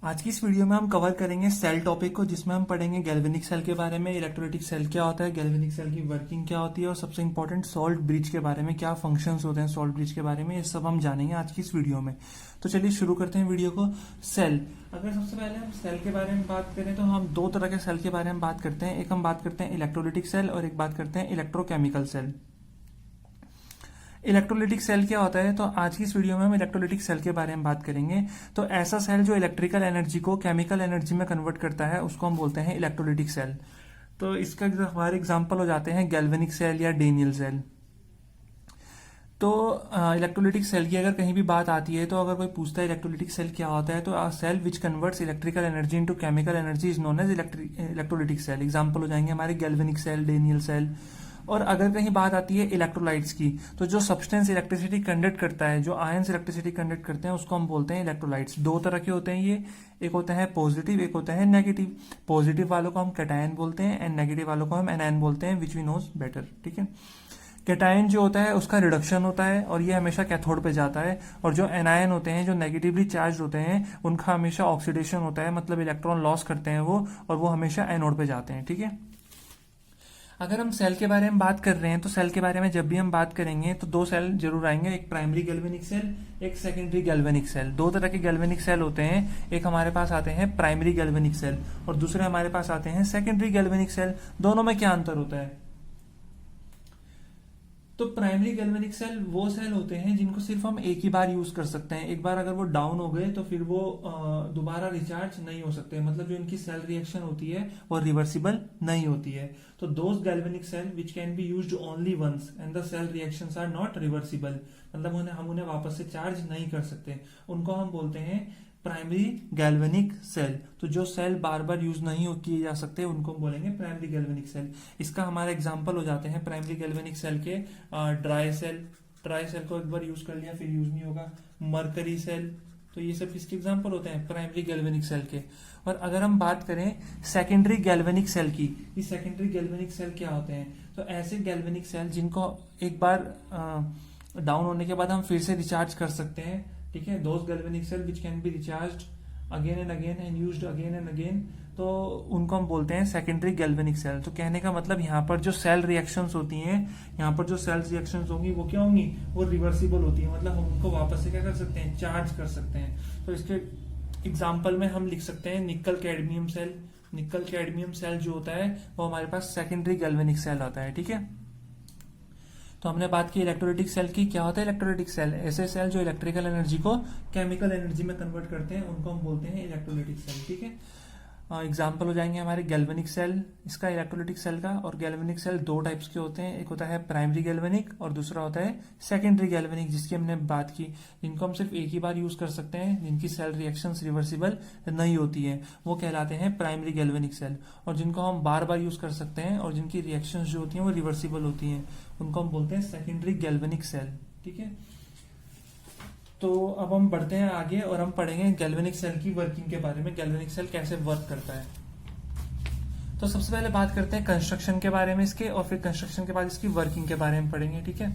आज की इस वीडियो में हम कवर करेंगे सेल टॉपिक को, जिसमें हम पढ़ेंगे गैल्वेनिक सेल के बारे में, इलेक्ट्रोलाइटिक सेल क्या होता है, गैल्वेनिक सेल की वर्किंग क्या होती है और सबसे इंपॉर्टेंट सॉल्ट ब्रिज के बारे में, क्या फंक्शंस होते हैं सॉल्ट ब्रिज के बारे में, ये सब हम जानेंगे आज की इस वीडियो में। तो चलिए शुरू करते हैं वीडियो को। सेल, अगर सबसे पहले हम सेल के बारे में बात करें तो हम दो तरह के सेल के बारे में बात करते हैं। एक हम बात करते हैं इलेक्ट्रोलाइटिक सेल और एक बात करते हैं इलेक्ट्रोकेमिकल सेल। इलेक्ट्रोलाइटिक सेल क्या होता है, तो आज की इस वीडियो में हम इलेक्ट्रोलाइटिक सेल के बारे में बात करेंगे। तो ऐसा सेल जो इलेक्ट्रिकल एनर्जी को केमिकल एनर्जी में कन्वर्ट करता है उसको हम बोलते हैं इलेक्ट्रोलाइटिक सेल। तो इसका हमारे एग्जांपल हो जाते हैं गैल्वेनिक सेल या डेनियल सेल। तो इलेक्ट्रोलाइटिक सेल की अगर कहीं भी बात आती है, तो अगर कोई पूछता है इलेक्ट्रोलाइटिक सेल क्या होता है, तो cell which converts electrical energy into chemical energy is known as electrolytic cell. Example हो जाएंगे हमारे गैल्वेनिक सेल, डेनियल सेल। और अगर कहीं बात आती है इलेक्ट्रोलाइट्स की, तो जो सब्सटेंस इलेक्ट्रिसिटी कंडक्ट करता है, जो आयंस इलेक्ट्रिसिटी कंडक्ट करते हैं, उसको हम बोलते हैं इलेक्ट्रोलाइट्स। दो तरह के होते हैं ये, एक होता है पॉजिटिव, एक होता है नेगेटिव। पॉजिटिव वालों को हम कैटायन बोलते हैं एंड नेगेटिव वालों को हम एनायन बोलते हैं, विच वी नोज बेटर। ठीक है। कैटायन जो होता है उसका रिडक्शन होता है और ये हमेशा कैथोड पे जाता है, और जो एनायन होते हैं, जो नेगेटिवली चार्ज होते हैं, उनका हमेशा ऑक्सीडेशन होता है, मतलब इलेक्ट्रॉन लॉस करते हैं वो, और वो हमेशा एनोड पे जाते हैं। ठीक है। अगर हम सेल के बारे में बात कर रहे हैं, तो सेल के बारे में जब भी हम बात करेंगे तो दो सेल जरूर आएंगे, एक प्राइमरी गैल्वेनिक सेल, एक सेकेंडरी गैल्वेनिक सेल। दो तरह के गैल्वेनिक सेल होते हैं, एक हमारे पास आते हैं प्राइमरी गैल्वेनिक सेल और दूसरे हमारे पास आते हैं सेकेंडरी गैल्वेनिक सेल। दोनों में क्या अंतर होता है? तो प्राइमरी गैल्वेनिक सेल वो सेल होते हैं जिनको सिर्फ हम एक ही बार यूज कर सकते हैं। एक बार अगर वो डाउन हो गए तो फिर वो दोबारा रिचार्ज नहीं हो सकते, मतलब जो इनकी सेल रिएक्शन होती है वो रिवर्सिबल नहीं होती है। तो those galvanic cell which can be used only once and the cell reactions are not reversible, मतलब हम उन्हें वापस से चार्ज नहीं कर सकते, उनको हम बोलते हैं प्राइमरी गैल्वेनिक सेल। तो जो सेल बार बार यूज नहीं किए जा सकते उनको हम बोलेंगे प्राइमरी गैल्वेनिक सेल। इसका हमारा एग्जांपल हो जाते हैं प्राइमरी गैल्वेनिक सेल के ड्राई सेल। ड्राई सेल को एक बार यूज कर लिया फिर यूज नहीं होगा। मरकरी सेल, तो ये सब किसके एग्जांपल होते हैं? प्राइमरी गैल्वेनिक सेल के। और अगर हम बात करें सेकेंडरी गैल्वेनिक सेल की, ये सेकेंडरी गैल्वेनिक सेल क्या होते हैं? तो ऐसे गैल्वेनिक सेल जिनको एक बार डाउन होने के बाद हम फिर से रिचार्ज कर सकते हैं। ठीक है। Those galvanic cell which can be recharged again and again and used again and again, तो उनको हम बोलते हैं सेकेंडरी गैल्वेनिक सेल। तो कहने का मतलब यहाँ पर जो सेल रिएक्शंस होती हैं, यहाँ पर जो सेल रिएक्शंस होंगी वो क्या होंगी? वो रिवर्सिबल होती है, मतलब हम उनको वापस से क्या कर सकते हैं? चार्ज कर सकते हैं। तो इसके एग्जाम्पल में हम लिख सकते हैं nickel cadmium cell. Nickel cadmium cell जो होता है वो हमारे पास सेकेंडरी गैल्वेनिक सेल आता है। ठीक है। तो हमने बात की इलेक्ट्रोलाइटिक सेल की। क्या होता है इलेक्ट्रोलाइटिक सेल? ऐसे सेल जो इलेक्ट्रिकल एनर्जी को केमिकल एनर्जी में कन्वर्ट करते हैं उनको हम बोलते हैं इलेक्ट्रोलाइटिक सेल। ठीक है। एग्जाम्पल हो जाएंगे हमारे गैल्वेनिक सेल, इसका इलेक्ट्रोलाइटिक सेल का। और गैल्वेनिक सेल दो टाइप्स के होते हैं, एक होता है प्राइमरी गैल्वेनिक और दूसरा होता है सेकेंडरी गैल्वेनिक, जिसकी हमने बात की, जिनको हम सिर्फ एक ही बार यूज कर सकते हैं, जिनकी सेल रिएक्शंस रिवर्सिबल नहीं होती है, वो कहलाते हैं प्राइमरी गैल्वेनिक सेल। और जिनको हम बार बार यूज कर सकते हैं और जिनकी रिएक्शंस जो होती हैं वो रिवर्सिबल होती हैं, उनको हम बोलते हैं सेकेंडरी गैल्वेनिक सेल। ठीक है। तो अब हम बढ़ते हैं आगे और हम पढ़ेंगे गैल्वेनिक सेल की वर्किंग के बारे में, गैल्वेनिक सेल कैसे वर्क करता है। तो सबसे पहले बात करते हैं कंस्ट्रक्शन के बारे में इसके, और फिर कंस्ट्रक्शन के बाद इसकी वर्किंग के बारे में पढ़ेंगे। ठीक है।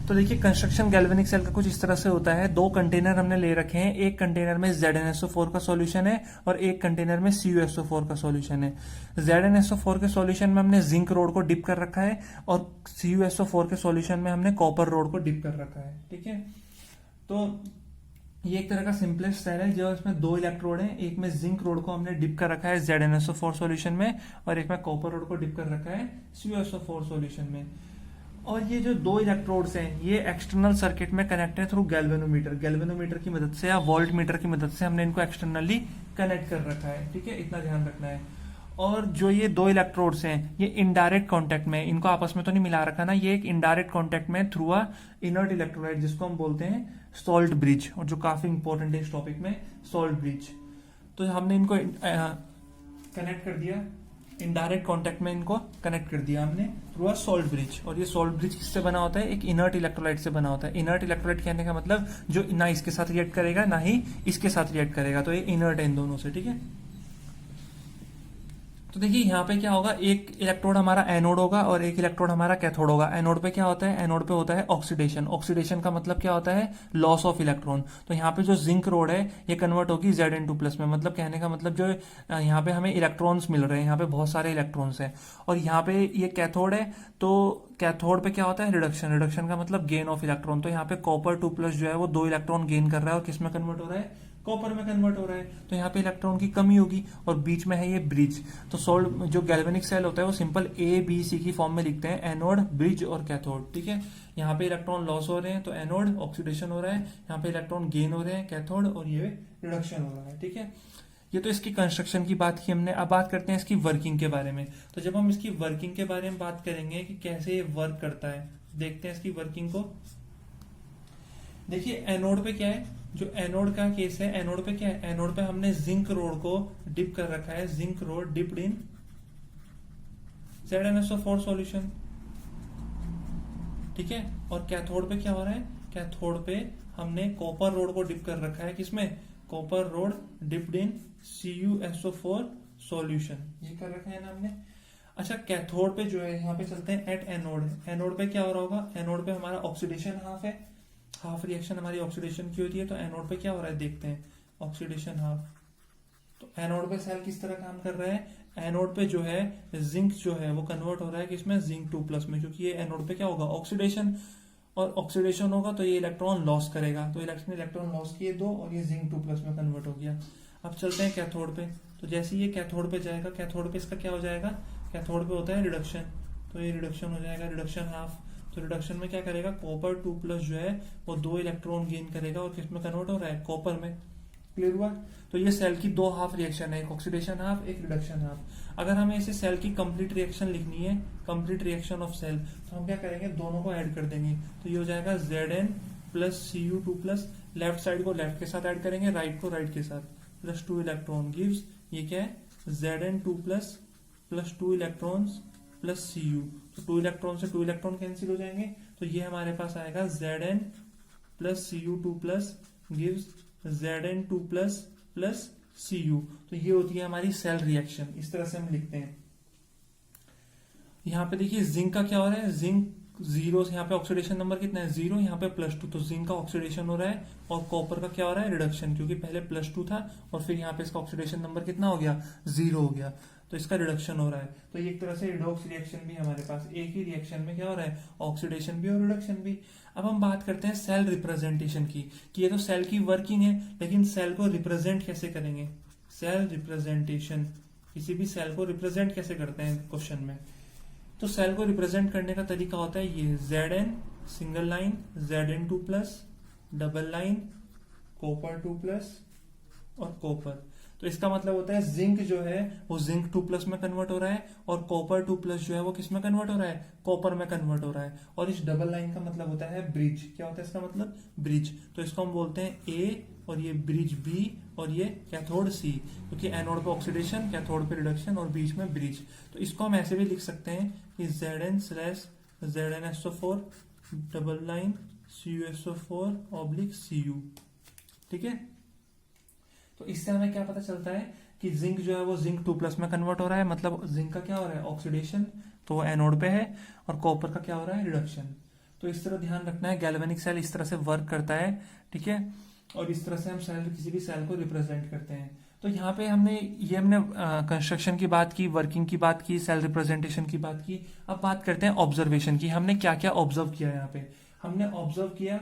तो देखिए कंस्ट्रक्शन गैल्वेनिक सेल का कुछ इस तरह से होता है। दो कंटेनर हमने ले रखे हैं, एक कंटेनर में ZnSO4 का सॉल्यूशन है और एक कंटेनर में CuSO4 का सॉल्यूशन है। ZnSO4 के सॉल्यूशन में हमने जिंक रोड को डिप कर रखा है और CuSO4 के सॉल्यूशन में हमने कॉपर रोड को डिप कर रखा है। ठीक है। तो ये एक तरह का सिंपलेस्ट सेल है जो इसमें दो इलेक्ट्रोड हैं, एक में जिंक रोड को हमने डिप कर रखा है ZnSO4 सॉल्यूशन में और एक में कॉपर रोड को डिप कर रखा है CuSO4 सॉल्यूशन में। और ये जो दो इलेक्ट्रोड्स हैं ये एक्सटर्नल सर्किट में कनेक्ट है थ्रू गैल्वेनोमीटर। गैल्वेनोमीटर की मदद से या वोल्ट मीटर की मदद से हमने इनको एक्सटर्नली कनेक्ट कर रखा है। ठीक है, इतना ध्यान रखना है। और जो ये दो इलेक्ट्रोड्स हैं ये इनडायरेक्ट कांटेक्ट में, इनको आपस में तो नहीं मिला रखा ना, ये एक इनडायरेक्ट कांटेक्ट में थ्रू अ इनर्ट इलेक्ट्रोलाइट, जिसको हम बोलते हैं सॉल्ट ब्रिज, और जो काफी इंपॉर्टेंट है इस टॉपिक में, सॉल्ट ब्रिज। तो हमने इनको कनेक्ट कर दिया, इनडायरेक्ट कांटेक्ट में इनको कनेक्ट कर दिया हमने थ्रू अ सॉल्ट ब्रिज। और ये सॉल्ट ब्रिज किससे बना होता है? एक इनर्ट इलेक्ट्रोलाइट से बना होता है। इनर्ट इलेक्ट्रोलाइट कहने का मतलब जो ना इसके साथ रिएक्ट करेगा ना ही इसके साथ रिएक्ट करेगा, तो ये इनर्ट है इन दोनों से। ठीक है। तो देखिए यहाँ पे क्या होगा, एक इलेक्ट्रोड हमारा एनोड होगा और एक इलेक्ट्रोड हमारा कैथोड होगा। एनोड पे क्या होता है, एनोड पे होता है ऑक्सीडेशन। ऑक्सीडेशन का मतलब क्या होता है, लॉस ऑफ इलेक्ट्रॉन। तो यहाँ पे जो जिंक रोड है ये कन्वर्ट होगी Zn2 प्लस में। मतलब कहने का मतलब जो यहाँ पे हमें इलेक्ट्रॉन्स मिल रहे हैं, यहाँ पे बहुत सारे इलेक्ट्रॉन्स हैं। और यहाँ पे ये कैथोड है, तो कैथोड पे क्या होता है, रिडक्शन। रिडक्शन का मतलब गेन ऑफ इलेक्ट्रॉन। तो यहाँ पे कॉपर 2 प्लस जो है वो 2 इलेक्ट्रॉन गेन कर रहा है और किस में कन्वर्ट हो रहा है, कॉपर में कन्वर्ट हो रहा है। तो यहाँ पे इलेक्ट्रॉन की कमी होगी और बीच में है ये ब्रिज। तो सोल्ड जो गैल्वेनिक सेल होता है वो सिंपल A B C की फॉर्म में लिखते हैं, एनोड, ब्रिज और कैथोड। ठीक है, यहाँ पे इलेक्ट्रॉन लॉस हो रहे हैं तो एनोड, ऑक्सीडेशन हो रहा है। यहाँ पे इलेक्ट्रॉन गेन हो रहे हैं, कैथोड, और ये रिडक्शन हो रहा है। ठीक है, ये तो इसकी कंस्ट्रक्शन की बात की हमने। अब बात करते हैं इसकी वर्किंग के बारे में। तो जब हम इसकी वर्किंग के बारे में बात करेंगे कि कैसे ये वर्क करता है, देखते हैं इसकी वर्किंग को। देखिए एनोड पे क्या है, जो एनोड का केस है, एनोड पे क्या है, एनोड पे हमने जिंक रोड को डिप कर रखा है, zinc road dipped in ZnSO4 solution. ठीक है, और कैथोड पे क्या हो रहा है, कैथोड पे हमने कॉपर रोड को डिप कर रखा है, किसमें, copper road dipped in CuSO4 solution, ये कर रखा है ना हमने। अच्छा, कैथोड पे जो है, यहाँ पे चलते हैं एट एनोड। एनोड पे क्या हो रहा होगा, एनोड पे हमारा ऑक्सीडेशन हाफ है, हाफ रिएक्शन हमारी ऑक्सीडेशन की होती है। तो एनोड पे क्या हो रहा है, देखते हैं, ऑक्सीडेशन हाफ। तो एनोड पे सेल किस तरह काम कर रहा है, एनोड पे जो है जिंक जो है वो कन्वर्ट हो रहा है किसमें, जिंक 2 प्लस में, क्योंकि ये एनोड पे क्या होगा, ऑक्सीडेशन, और ऑक्सीडेशन होगा तो ये इलेक्ट्रॉन लॉस करेगा। तो इलेक्ट्रॉन लॉस किए 2 और ये जिंक 2 प्लस में कन्वर्ट हो गया। अब चलते हैं कैथोड पे। तो जैसे ये कैथोड पे जाएगा, कैथोड पे इसका क्या हो जाएगा, कैथोड पे होता है रिडक्शन, तो ये रिडक्शन हो जाएगा, रिडक्शन हाफ। तो रिडक्शन में क्या करेगा, कॉपर 2 प्लस जो है वो 2 इलेक्ट्रॉन गेन करेगा और किसमें कन्वर्ट हो रहा है, कॉपर में। क्लियर हुआ। तो ये सेल की 2 हाफ रिएक्शन है, एक ऑक्सीडेशन हाफ, एक रिडक्शन हाफ। अगर हमें इसे सेल की कंप्लीट रिएक्शन लिखनी है, कंप्लीट रिएक्शन ऑफ सेल, तो हम क्या करेंगे, दोनों को ऐड कर देंगे। तो ये हो जाएगा Zn plus Cu2 plus, left side को लेफ्ट के साथ ऐड करेंगे, राइट को राइट के साथ, प्लस 2 इलेक्ट्रॉन गिव्स, ये क्या है, Zn2 plus plus 2 electrons plus Cu। तो 2 इलेक्ट्रॉन से 2 इलेक्ट्रॉन कैंसिल हो जाएंगे, तो ये हमारे पास आएगा Zn plus Cu2 plus gives Zn2 plus plus Cu। तो ये होती है हमारी सेल रिएक्शन, इस तरह से हम लिखते हैं। यहाँ पे देखिए जिंक का क्या हो रहा है, जिंक 0 से, यहाँ पे ऑक्सीडेशन नंबर कितना है, 0, यहाँ पे +2, तो जिंक का ऑक्सीडेशन हो रहा है। और कॉपर का क्या हो रहा है, रिडक्शन, क्योंकि पहले +2 था और फिर यहाँ पे इसका ऑक्सीडेशन नंबर कितना हो गया, 0 हो गया, तो इसका रिडक्शन हो रहा है। तो ये एक तरह से रिडॉक्स रिएक्शन भी हमारे पास, एक ही रिएक्शन में क्या हो रहा है, ऑक्सीडेशन भी और रिडक्शन भी। अब हम बात करते हैं सेल रिप्रेजेंटेशन की, कि ये तो सेल की वर्किंग है, लेकिन सेल को रिप्रेजेंट कैसे करेंगे, सेल रिप्रेजेंटेशन, किसी भी सेल को रिप्रेजेंट कैसे करते हैं क्वेश्चन में। तो सेल को रिप्रेजेंट करने का तरीका होता है ये, Zn single line, Zn2 plus double line, copper 2 plus और कॉपर। तो इसका मतलब होता है जिंक जो है वो जिंक 2 प्लस में कन्वर्ट हो रहा है और कॉपर 2 प्लस जो है वो किस में कन्वर्ट हो रहा है, कॉपर में कन्वर्ट हो रहा है। और इस डबल लाइन का मतलब होता है ब्रिज। क्या होता है इसका मतलब, ब्रिज। तो इसको हम बोलते हैं ए, और ये ब्रिज बी, और ये कैथोड सी, क्योंकि एनोड पे ऑक्सीडेशन, कैथोड पे रिडक्शन और बीच में ब्रिज। तो इसको हम ऐसे भी लिख सकते हैं कि Zn/ZnSO4 डबल लाइन CuSO4/Cu। ठीक है, तो इससे हमें क्या पता चलता है कि जिंक जो है वो जिंक 2 प्लस में कन्वर्ट हो रहा है, मतलब जिंक का क्या हो रहा है, ऑक्सीडेशन, तो वो एनोड पे है, और कॉपर का क्या हो रहा है, रिडक्शन। तो इस तरह ध्यान रखना है, गैल्वेनिक सेल इस तरह से वर्क करता है। ठीक है, और इस तरह से हम सेल, किसी भी सेल को रिप्रेजेंट करते हैं। तो यहाँ पे हमने कंस्ट्रक्शन की बात की, वर्किंग की बात की, सेल रिप्रेजेंटेशन की बात की। अब बात करते हैं ऑब्जर्वेशन की, हमने क्या क्या ऑब्जर्व किया। यहाँ पे हमने ऑब्जर्व किया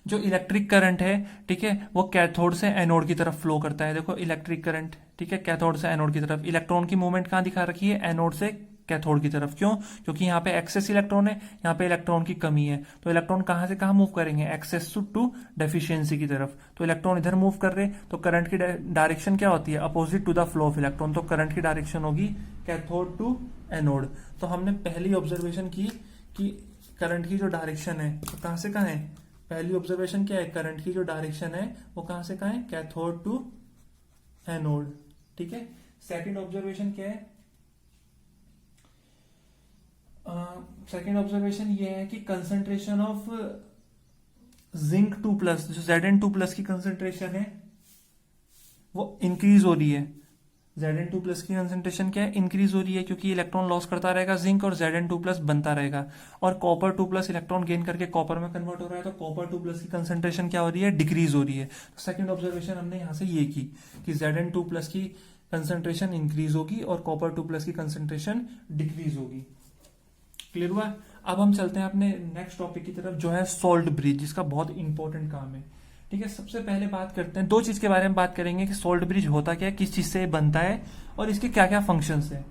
जो इलेक्ट्रिक करंट है, ठीक है, वो कैथोड से एनोड की तरफ फ्लो करता है। देखो इलेक्ट्रिक करंट, ठीक है, कैथोड से एनोड की तरफ। इलेक्ट्रॉन की मूवमेंट कहाँ दिखा रखी है, एनोड से कैथोड की तरफ। क्यों, क्योंकि यहाँ पे एक्सेस इलेक्ट्रॉन है, यहाँ पे इलेक्ट्रॉन की कमी है। तो इलेक्ट्रॉन कहाँ से कहाँ मूव करेंगे, एक्सेस टू डेफिशिएंसी की तरफ। तो इलेक्ट्रॉन इधर मूव कर रहे, तो करंट की डायरेक्शन क्या होती है, opposite to the flow of electron. तो करंट की डायरेक्शन होगी कैथोड टू एनोड। तो हमने पहली ऑब्जर्वेशन की कि करंट की जो डायरेक्शन है तो कहाँ से कहाँ है, पहली ऑब्जर्वेशन क्या है, करंट की जो डायरेक्शन है वो कहां से कहां है, कैथोड टू एनोड। ठीक है, सेकंड ऑब्जर्वेशन क्या है, सेकंड ऑब्जर्वेशन ये है कि कंसंट्रेशन ऑफ जिंक 2 प्लस, जो Zn2 प्लस की कंसंट्रेशन है वो इंक्रीज हो रही है। Zn2+ की कंसेंट्रेशन क्या है, इंक्रीज हो रही है क्योंकि इलेक्ट्रॉन लॉस करता रहेगा जिंक और Zn2+ बनता रहेगा, और कॉपर 2+ इलेक्ट्रॉन गेन करके कॉपर में कन्वर्ट हो रहा है, तो कॉपर 2+ की कंसेंट्रेशन क्या हो रही है, डिक्रीज हो रही है। तो सेकंड ऑब्जर्वेशन हमने यहाँ से ये की कि Zn2+ की कंसेंट्रेशन इंक्रीज होगी और कॉपर 2+ की कंसेंट्रेशन डिक्रीज होगी। क्लियर हुआ। अब हम चलते हैं अपने नेक्स्ट टॉपिक की तरफ, जो है सॉल्ट ब्रिज, जिसका बहुत इंपॉर्टेंट काम है। ठीक है, सबसे पहले बात करते हैं, दो चीज के बारे में बात करेंगे कि सॉल्ट ब्रिज होता क्या है, किस चीज से बनता है और इसके क्या क्या फंक्शंस है।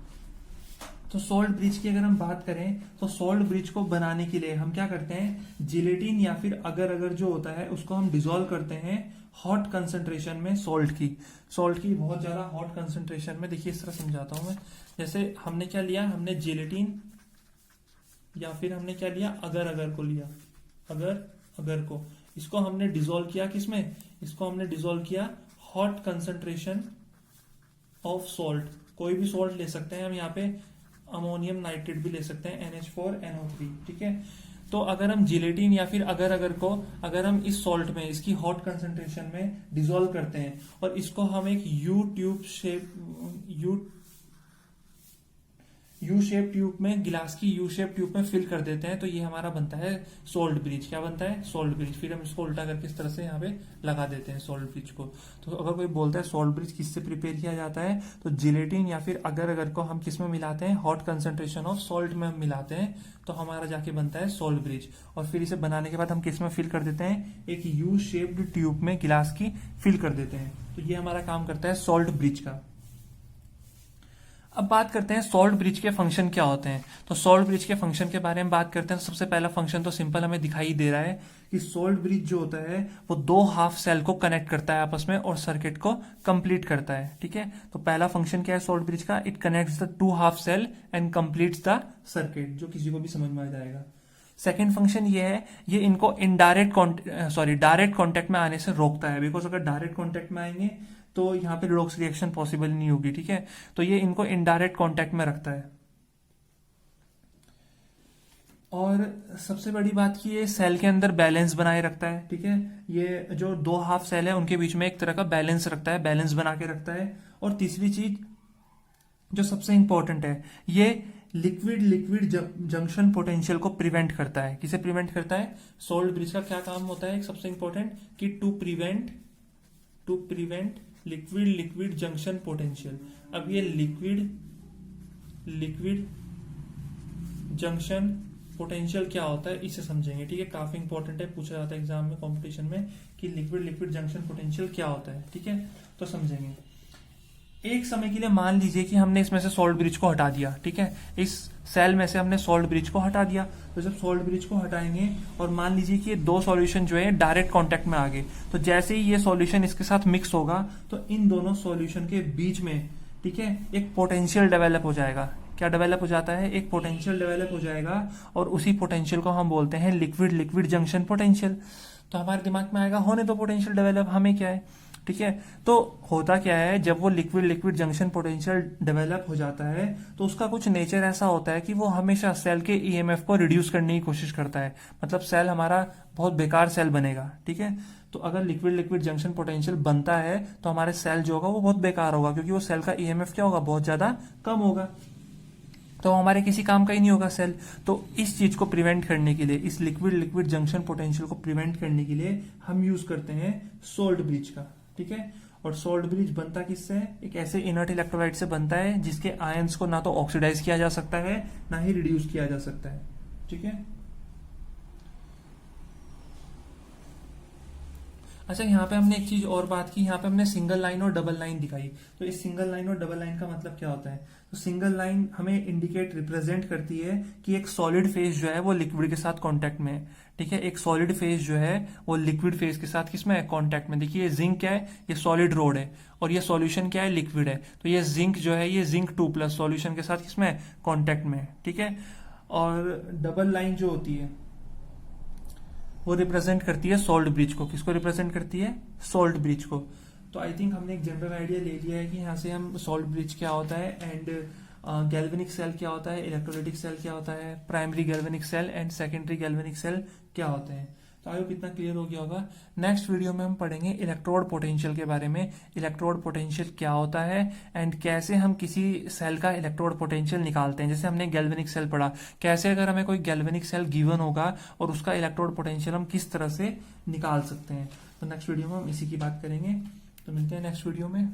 तो सॉल्ट ब्रिज की अगर हम बात करें तो सॉल्ट ब्रिज को बनाने के लिए हम क्या करते हैं, जिलेटिन या फिर अगर अगर जो होता है उसको हम डिसॉल्व करते हैं हॉट कंसंट्रेशन में, सॉल्ट की बहुत ज्यादा हॉट कंसंट्रेशन में। देखिए इस तरह समझाता हूं मैं, जैसे हमने क्या लिया, हमने जिलेटिन या फिर हमने क्या लिया, अगर अगर को लिया, अगर को, इसको हमने डिसॉल्व किया किसमें, इसको हमने डिसॉल्व किया हॉट कंसंट्रेशन ऑफ सॉल्ट। कोई भी सॉल्ट ले सकते हैं हम, यहाँ पे अमोनियम नाइट्रेट भी ले सकते हैं, NH4NO3। ठीक है, तो अगर हम जिलेटिन या फिर अगर अगर को अगर हम इस सॉल्ट में इसकी हॉट कंसंट्रेशन में डिसॉल्व करते हैं और इसको हम एक यू शेप ट्यूब में, गिलास की यू शेप ट्यूब में फिल कर देते हैं, तो ये हमारा बनता है सॉल्ट ब्रिज। क्या बनता है, सॉल्ट ब्रिज। फिर हम इसको उल्टा करके इस तरह से यहाँ पे लगा देते हैं सॉल्ट ब्रिज को। तो अगर कोई बोलता है सॉल्ट ब्रिज किससे प्रिपेयर किया जाता है, तो जिलेटिन या फिर अगर अगर को हम किस में मिलाते हैं, हॉट कंसंट्रेशन ऑफ सॉल्ट में हम मिलाते हैं, तो हमारा जाके बनता है सॉल्ट ब्रिज। और फिर इसे बनाने के बाद हम किस में फिल कर देते हैं, एक यू शेप्ड ट्यूब में गिलास की फिल कर देते हैं। तो ये हमारा काम करता है सॉल्ट ब्रिज का। अब बात करते हैं सॉल्ट ब्रिज के फंक्शन क्या होते हैं। तो सॉल्ट ब्रिज के फंक्शन के बारे में बात करते हैं, तो सबसे पहला फंक्शन तो सिंपल हमें दिखाई दे रहा है कि सॉल्ट ब्रिज जो होता है वो दो हाफ सेल को कनेक्ट करता है आपस में और सर्किट को कंप्लीट करता है। ठीक है, तो पहला फंक्शन क्या है सॉल्ट ब्रिज का, it connects the two half cell and completes the circuit, जो किसी को भी समझ में आ जाएगा। सेकेंड फंक्शन ये है, ये इनको डायरेक्ट कॉन्टेक्ट में आने से रोकता है, बिकॉज अगर डायरेक्ट कॉन्टेक्ट में आएंगे तो यहाँ पे रिडॉक्स रिएक्शन पॉसिबल नहीं होगी। ठीक है, तो ये इनको इनडायरेक्ट कांटेक्ट में रखता है। और सबसे बड़ी बात की ये सेल के अंदर बैलेंस बनाए रखता है। ठीक है, ये जो दो हाफ सेल है उनके बीच में एक तरह का बैलेंस रखता है, बैलेंस बना के रखता है। और तीसरी चीज जो सबसे इंपॉर्टेंट है, ये लिक्विड लिक्विड जंक्शन पोटेंशियल को प्रिवेंट करता है। किसे प्रिवेंट करता है, सॉल्ट ब्रिज का क्या काम होता है, सबसे इंपॉर्टेंट कि to prevent liquid liquid junction potential. अब ये लिक्विड जंक्शन पोटेंशियल क्या होता है इसे समझेंगे। ठीक है, काफी इंपॉर्टेंट है, पूछा जाता है एग्जाम में, कंपटीशन में, कि लिक्विड लिक्विड जंक्शन पोटेंशियल क्या होता है। ठीक है, तो समझेंगे। एक समय के लिए मान लीजिए कि हमने इसमें से सॉल्ट ब्रिज को हटा दिया। ठीक है, इस सेल में से हमने सॉल्ट ब्रिज को हटा दिया। तो जब सॉल्ट ब्रिज को हटाएंगे और मान लीजिए कि ये दो सॉल्यूशन जो है डायरेक्ट कांटेक्ट में आ गए, तो जैसे ही ये सॉल्यूशन इसके साथ मिक्स होगा तो इन दोनों सॉल्यूशन के बीच में, ठीक है, एक पोटेंशियल डेवलप हो जाएगा। क्या डेवलप हो जाता है, एक पोटेंशियल डेवलप हो जाएगा, और उसी पोटेंशियल को हम बोलते हैं लिक्विड लिक्विड जंक्शन पोटेंशियल। तो हमारे दिमाग में आएगा होने दो पोटेंशियल डेवलप, हमें क्या है। ठीक है, तो होता क्या है, जब वो liquid liquid junction potential develop हो जाता है तो उसका कुछ नेचर ऐसा होता है कि वो हमेशा सेल के ईएमएफ को रिड्यूस करने की कोशिश करता है। मतलब सेल हमारा बहुत बेकार सेल बनेगा। ठीक है, तो अगर लिक्विड लिक्विड जंक्शन पोटेंशियल बनता है तो हमारे सेल जो होगा वो बहुत बेकार होगा, क्योंकि वो सेल का ईएमएफ क्या होगा, बहुत ज्यादा कम होगा, तो हमारे किसी काम का ही नहीं होगा सेल। तो इस चीज को प्रिवेंट करने के लिए, इस लिक्विड लिक्विड जंक्शन पोटेंशियल को प्रिवेंट करने के लिए हम यूज करते हैं सॉल्ट ब्रिज का। ठीक है, और सॉल्ट ब्रिज बनता किससे है, एक ऐसे इनर्ट इलेक्ट्रोलाइट से बनता है जिसके आयंस को ना तो ऑक्सीडाइज किया जा सकता है ना ही रिड्यूस किया जा सकता है। ठीक है, अच्छा यहाँ पे हमने एक चीज और बात की, यहाँ पे हमने सिंगल लाइन और डबल लाइन दिखाई। तो इस सिंगल लाइन और डबल लाइन का मतलब क्या होता है, तो सिंगल लाइन हमें इंडिकेट रिप्रेजेंट करती है कि एक सॉलिड फेज जो है वो लिक्विड के साथ कांटेक्ट में है। ठीक है, एक सॉलिड फेज जो है वो लिक्विड फेज के साथ किसमें है, कांटेक्ट में। देखिए ये जिंक क्या है, ये सॉलिड रोड है, और ये सॉल्यूशन क्या है, लिक्विड है। तो ये जिंक जो है ये जिंक 2+ सॉल्यूशन के साथ किसमें है, कांटेक्ट में है। ठीक है, और डबल लाइन जो होती है वो रिप्रेजेंट करती है सॉल्ट ब्रिज को। किसको रिप्रेजेंट करती है, सॉल्ट ब्रिज को। तो आई थिंक हमने एक जनरल आइडिया ले लिया है कि यहाँ से हम सॉल्ट ब्रिज क्या होता है एंड गैल्वेनिक सेल क्या होता है, इलेक्ट्रोलाइटिक सेल क्या होता है, primary galvanic cell and secondary galvanic cell क्या होते हैं। तो आई होप इतना क्लियर हो गया होगा। नेक्स्ट वीडियो में हम पढ़ेंगे इलेक्ट्रोड पोटेंशियल के बारे में, इलेक्ट्रोड पोटेंशियल क्या होता है एंड कैसे हम किसी सेल का इलेक्ट्रोड पोटेंशियल निकालते हैं। जैसे हमने गैल्वेनिक सेल पढ़ा, कैसे अगर हमें कोई गैल्वेनिक सेल गिवन होगा और उसका इलेक्ट्रोड पोटेंशियल हम किस तरह से निकाल सकते हैं। तो नेक्स्ट वीडियो में हम इसी की बात करेंगे। तो मिलते हैं नेक्स्ट वीडियो में।